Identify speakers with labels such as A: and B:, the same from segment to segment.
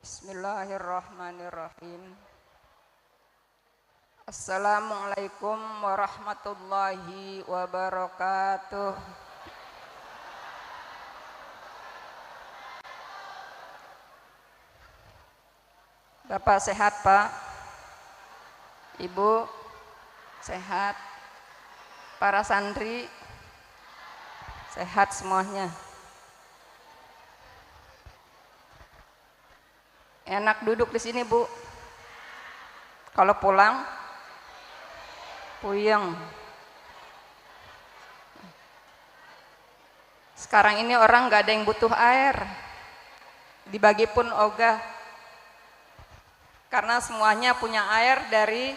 A: Bismillahirrahmanirrahim. Assalamualaikum warahmatullahi wabarakatuh. Bapak sehat, Pak? Ibu sehat? Para santri sehat semuanya? Enak duduk di sini, Bu. Kalau pulang puyeng. Sekarang ini orang nggak ada yang butuh air, dibagi pun ogah, karena semuanya punya air dari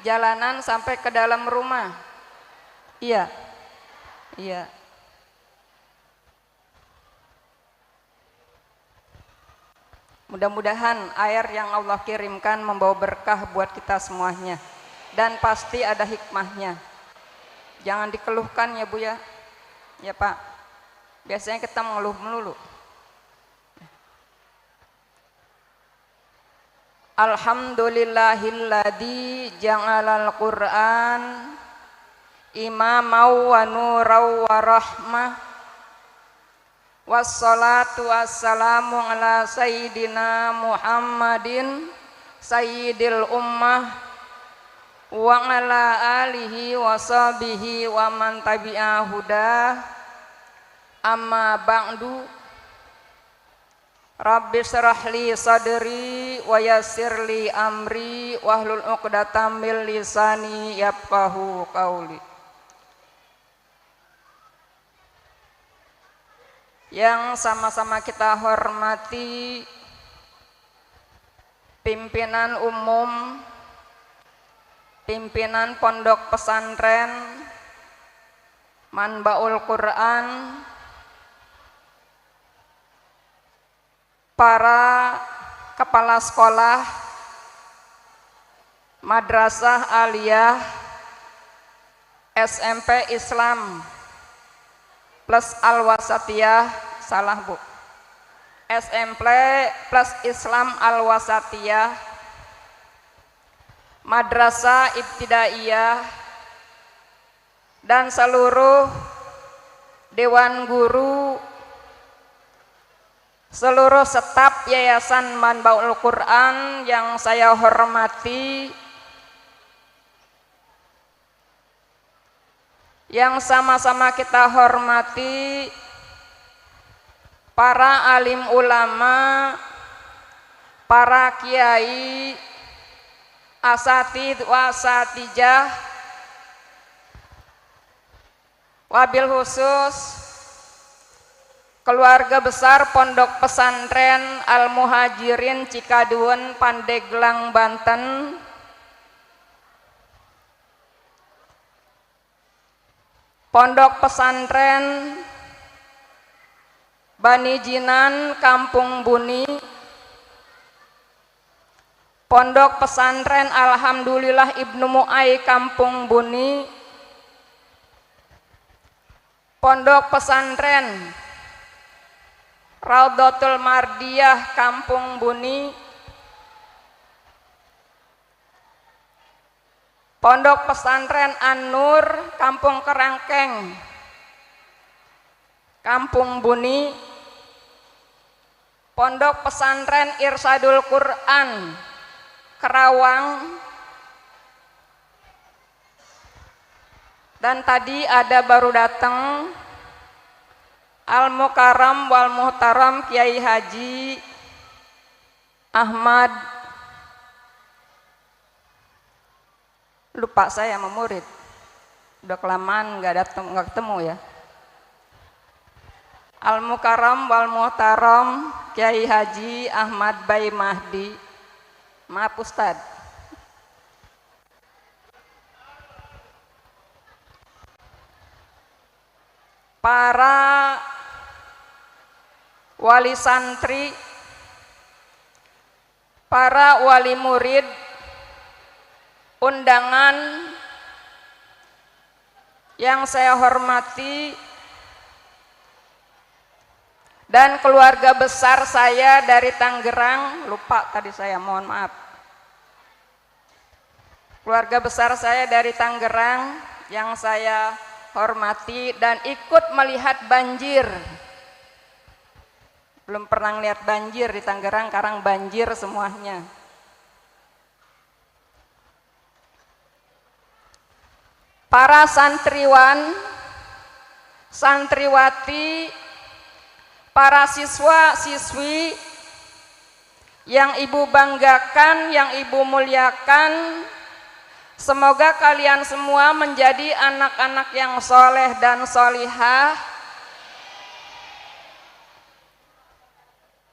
A: jalanan sampai ke dalam rumah. Iya, iya. Mudah-mudahan air yang Allah kirimkan membawa berkah buat kita semuanya, dan pasti ada hikmahnya. Jangan dikeluhkan ya, Bu, ya. Ya, Pak. Biasanya kita mengeluh melulu. Alhamdulillahilladzi ja'alal Qur'an imamau wa nurau wa rahmah. Wassalatu wassalamu ala sayyidina Muhammadin sayyidil ummah wa ala alihi wa sahbihi wa man tabi'a hudah. Amma ba'du. Rabbi syrah li sadri wa yassir li amri wahlul 'uqdatam min lisani yafqahu qauli. Yang sama-sama kita hormati pimpinan umum, pimpinan pondok pesantren Manbaul Quran, para kepala sekolah Madrasah Aliyah SMP Islam plus Al-Wasatiyah, salah, Bu, SMP plus Islam Al-Wasatiyah, Madrasah Ibtidaiyah, dan seluruh dewan guru, seluruh staf Yayasan Manbaul Quran yang saya hormati, yang sama-sama kita hormati para alim ulama, para kiai, asatid wa asatijah, wabil khusus keluarga besar Pondok Pesantren Al-Muhajirin Cikaduun, Pandeglang, Banten, Pondok Pesantren Bani Jinan Kampung Buni, Pondok Pesantren Alhamdulillah Ibnu Mu'ay Kampung Buni, Pondok Pesantren Raudhatul Mardiyah Kampung Buni, Pondok Pesantren An-Nur Kampung Kerangkeng Kampung Buni, Pondok Pesantren Irsadul Quran Kerawang, dan tadi ada baru datang Al-Mukarram wal Muhtaram Kiai Haji Ahmad, lupa saya sama murid, udah kelamaan nggak ketemu ya. Al-Mukarram wal Muhtaram Kiai Haji Ahmad Bayi Mahdi, maaf Ustad. Para wali santri, para wali murid, undangan yang saya hormati, Dan keluarga besar saya dari Tangerang, lupa tadi saya, mohon maaf. Keluarga besar saya dari Tangerang yang saya hormati dan ikut melihat banjir. Belum pernah lihat banjir di Tangerang, sekarang banjir semuanya. Para santriwan, santriwati, para siswa-siswi yang Ibu banggakan, yang Ibu muliakan, semoga kalian semua menjadi anak-anak yang soleh dan solihah,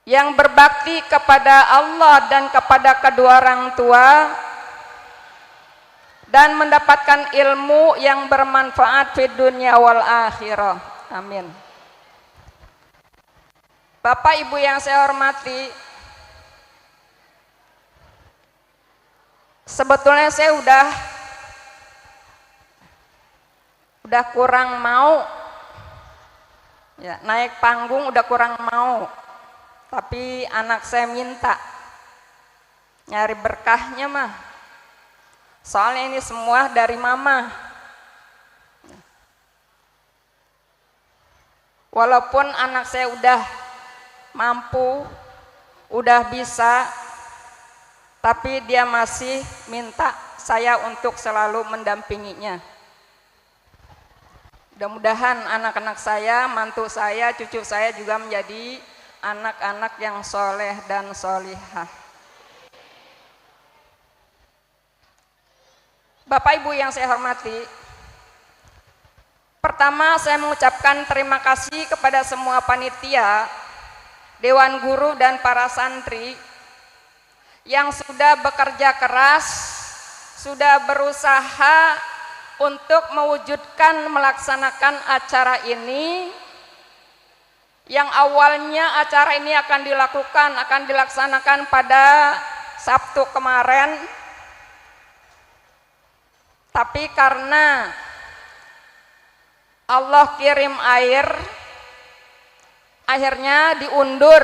A: yang berbakti kepada Allah dan kepada kedua orang tua, dan mendapatkan ilmu yang bermanfaat di dunia wal akhirah. Amin. Bapak Ibu yang saya hormati, sebetulnya saya udah kurang mau ya, naik panggung udah kurang mau, tapi anak saya minta nyari berkahnya mah, soalnya ini semua dari mama. Walaupun anak saya udah mampu, udah bisa, tapi dia masih minta saya untuk selalu mendampinginya. Mudah-mudahan anak-anak saya, mantu saya, cucu saya juga menjadi anak-anak yang soleh dan solihah. Bapak Ibu yang saya hormati, pertama saya mengucapkan terima kasih kepada semua panitia, Dewan Guru dan para santri yang sudah bekerja keras, sudah berusaha untuk mewujudkan melaksanakan acara ini, yang awalnya acara ini akan dilaksanakan pada Sabtu kemarin, tapi karena Allah kirim air, akhirnya diundur.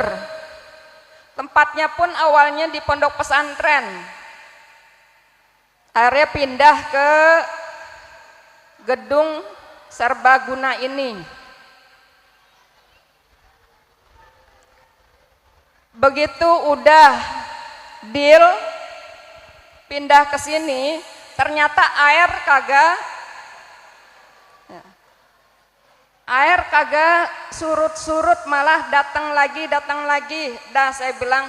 A: Tempatnya pun awalnya di pondok pesantren, akhirnya pindah ke gedung serbaguna ini. Begitu udah deal pindah ke sini, ternyata air kagak surut-surut, malah datang lagi. Dah saya bilang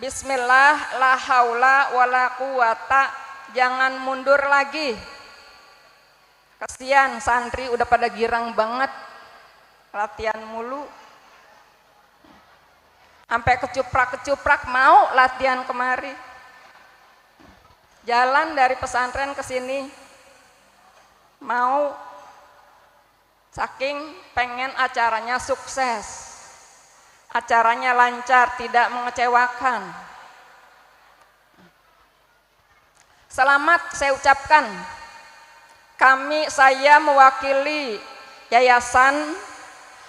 A: bismillah, la haula wala quwata, jangan mundur lagi. Kasihan santri udah pada girang banget, latihan mulu, sampai kecuprak mau latihan kemari. Jalan dari pesantren ke sini mau, saking pengen acaranya sukses, acaranya lancar, tidak mengecewakan. Selamat saya ucapkan. Saya mewakili yayasan,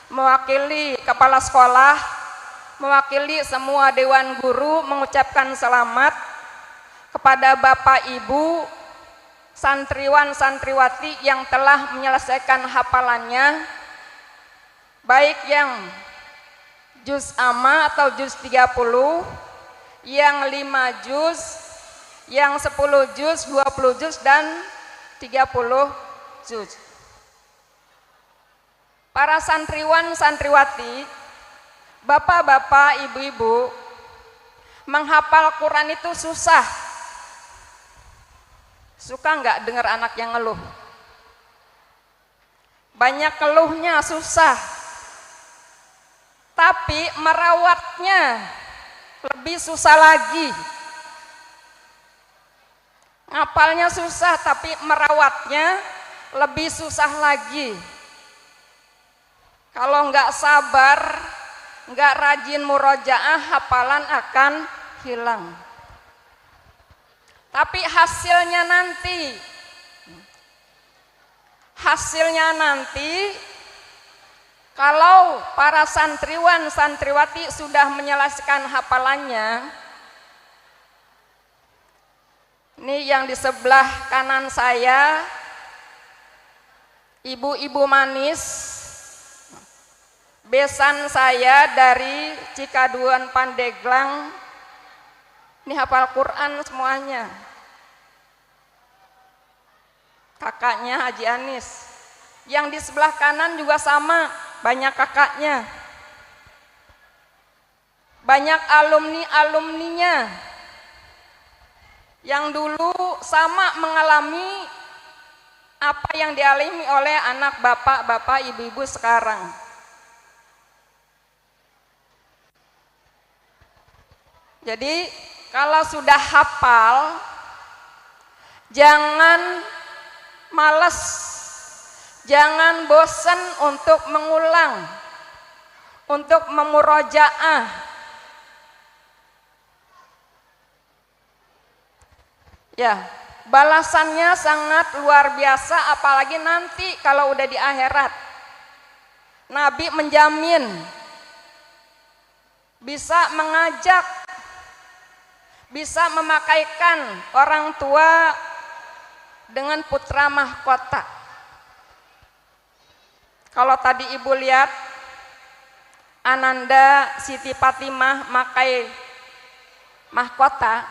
A: mewakili kepala sekolah, mewakili semua Dewan Guru mengucapkan selamat kepada Bapak Ibu santriwan santriwati yang telah menyelesaikan hafalannya, baik yang juz amma atau juz 30, yang 5 juz, yang 10 juz, 20 juz, dan 30 juz. Para santriwan santriwati, bapak-bapak, ibu-ibu, menghafal Quran itu susah. Suka nggak dengar anak yang ngeluh? Banyak keluhnya, susah. Tapi merawatnya lebih susah lagi. Ngapalnya susah, tapi merawatnya lebih susah lagi. Kalau nggak sabar, nggak rajin murojaah, hafalan akan hilang. Tapi hasilnya nanti Kalau para santriwan santriwati sudah menyelesaikan hafalannya, ini yang di sebelah kanan saya, ibu-ibu manis, besan saya dari Cikaduan Pandeglang, ini hafal Quran semuanya. Kakaknya Haji Anis. Yang di sebelah kanan juga sama, banyak kakaknya. Banyak alumni-alumninya yang dulu sama mengalami apa yang dialami oleh anak bapak-bapak, ibu-ibu sekarang. Jadi kalau sudah hafal, jangan malas, jangan bosan untuk mengulang, untuk memurojaah. Ya, balasannya sangat luar biasa, apalagi nanti kalau udah di akhirat. Nabi menjamin bisa mengajak, bisa memakaikan orang tua dengan putra mahkota. Kalau tadi ibu lihat Ananda Siti Fatimah makai mahkota,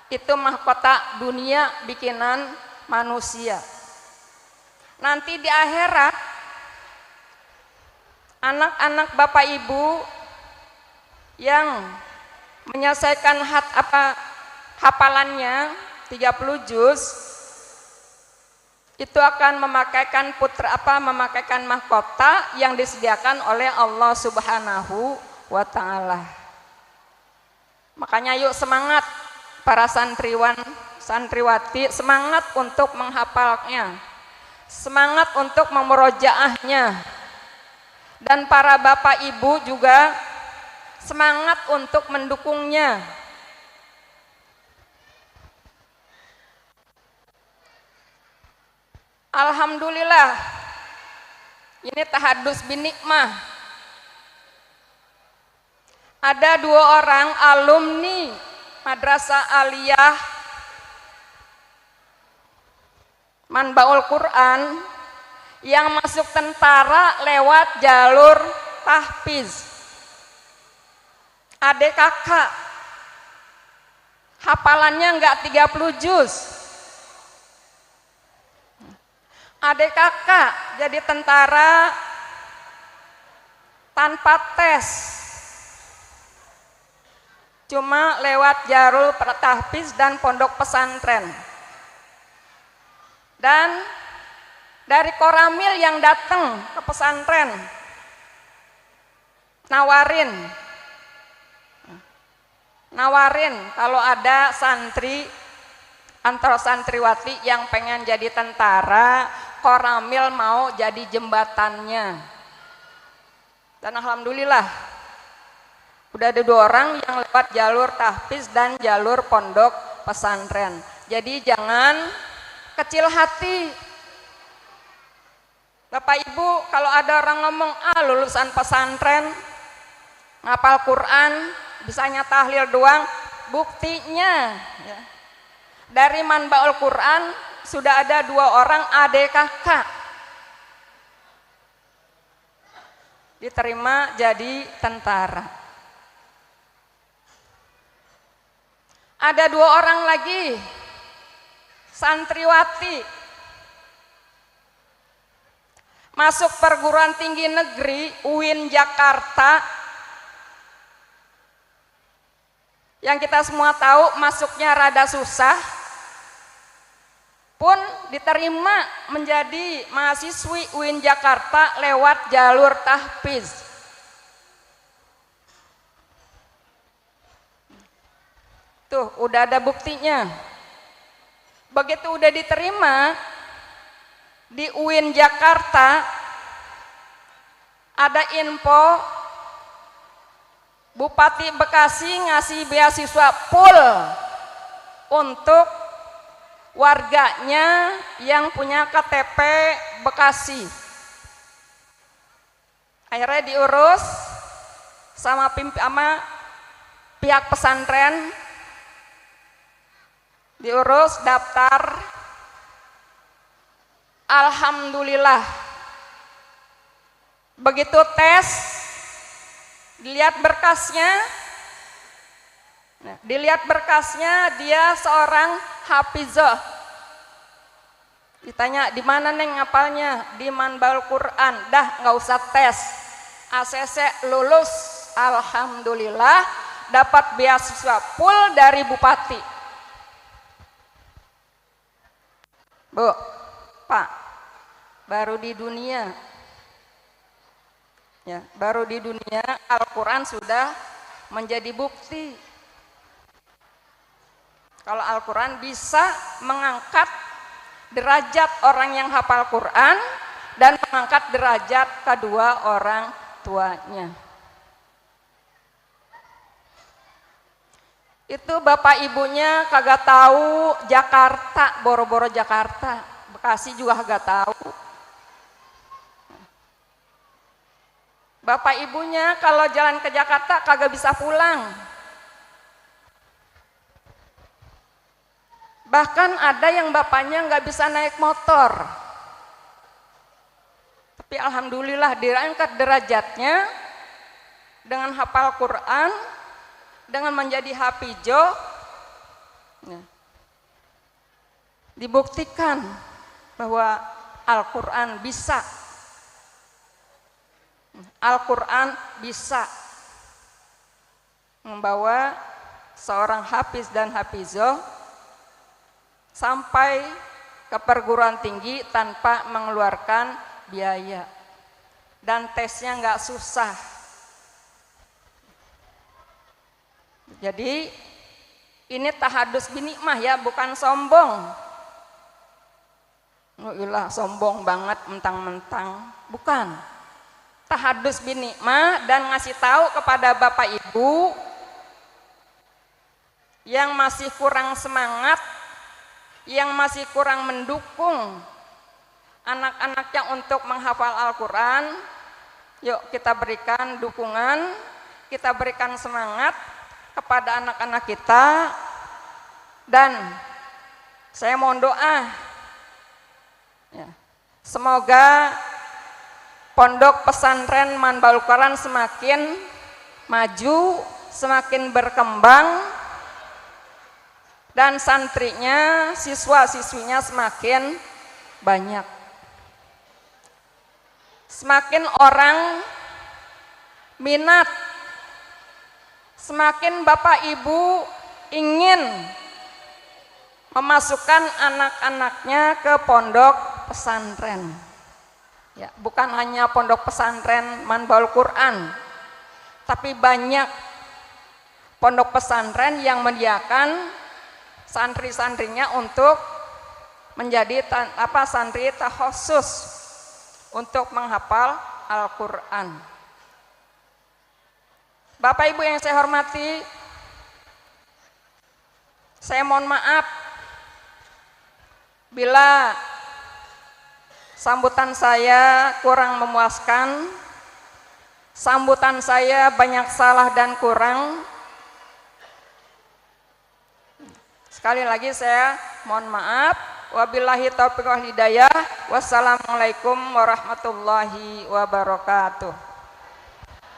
A: itu mahkota dunia bikinan manusia. Nanti di akhirat anak-anak bapak ibu yang menyelesaikan hafalannya 30 juz itu akan memakaikan memakaikan mahkota yang disediakan oleh Allah Subhanahu wa Ta'ala. Makanya yuk semangat para santriwan santriwati, semangat untuk menghafalnya, semangat untuk memurojaahnya, dan para bapak ibu juga semangat untuk mendukungnya. Alhamdulillah, ini tahadus binikmah. Ada 2 orang alumni Madrasah Aliyah Manbaul Quran yang masuk tentara lewat jalur tahfiz. Adik kakak, hafalannya enggak 30 juz. Adik kakak jadi tentara tanpa tes, cuma lewat jalur tahfiz dan pondok pesantren. Dan dari koramil yang datang ke pesantren nawarin kalau ada santri antara santriwati yang pengen jadi tentara, koramil mau jadi jembatannya. Dan alhamdulillah udah ada 2 orang yang lewat jalur tahfiz dan jalur pondok pesantren. Jadi jangan kecil hati. Bapak Ibu, kalau ada orang ngomong lulusan pesantren ngapal Quran, bisanya tahlil doang, buktinya ya, dari Manbaul Quran sudah ada 2 orang adik kakak diterima jadi tentara. Ada 2 orang lagi santriwati masuk perguruan tinggi negeri UIN Jakarta, yang kita semua tahu masuknya rada susah, pun diterima menjadi mahasiswi UIN Jakarta lewat jalur tahfiz. Tuh udah ada buktinya. Begitu udah diterima di UIN Jakarta, ada info Bupati Bekasi ngasih beasiswa full untuk warganya yang punya KTP Bekasi. Akhirnya diurus sama pihak pesantren, diurus daftar. Alhamdulillah, begitu tes, dilihat berkasnya, dia seorang hafizah. Ditanya, di mana Neng ngapalnya? Di Manbaul Quran. Dah nggak usah tes, ACC lulus. Alhamdulillah, dapat beasiswa full dari Bupati. Bu, Pak, baru di dunia, ya, baru di dunia Al-Quran sudah menjadi bukti kalau Al-Quran bisa mengangkat derajat orang yang hafal Quran dan mengangkat derajat kedua orang tuanya. Itu bapak ibunya kagak tahu Jakarta, boro-boro Jakarta, Bekasi juga kagak tahu. Bapak ibunya kalau jalan ke Jakarta kagak bisa pulang. Bahkan ada yang bapaknya nggak bisa naik motor. Tapi alhamdulillah diangkat derajatnya dengan hafal Quran, dengan menjadi hafizah. Ya. Dibuktikan bahwa Al-Quran bisa. Al-Quran bisa membawa seorang hafiz dan hafizah sampai ke perguruan tinggi tanpa mengeluarkan biaya, dan tesnya nggak susah. Jadi ini tahadus binikmah ya, bukan sombong. Ilah sombong banget mentang-mentang, bukan. Tahadus binikmah dan ngasih tahu kepada bapak ibu yang masih kurang semangat, yang masih kurang mendukung anak-anaknya untuk menghafal Al-Quran. Yuk kita berikan dukungan, kita berikan semangat kepada anak-anak kita. Dan saya mohon doa ya, semoga pondok pesantren Manbaul Quran semakin maju, semakin berkembang, dan santrinya, siswa-siswinya semakin banyak. Semakin orang minat, semakin bapak ibu ingin memasukkan anak-anaknya ke pondok pesantren. Ya, bukan hanya pondok pesantren Manbaul Quran, tapi banyak pondok pesantren yang menyediakan santri-santrinya untuk menjadi santri takhusus untuk menghafal Al-Quran. Bapak Ibu yang saya hormati, saya mohon maaf bila sambutan saya kurang memuaskan, sambutan saya banyak salah dan kurang. Sekali lagi saya mohon maaf. Wabillahi taufiq wal hidayah. Wassalamualaikum warahmatullahi wabarakatuh.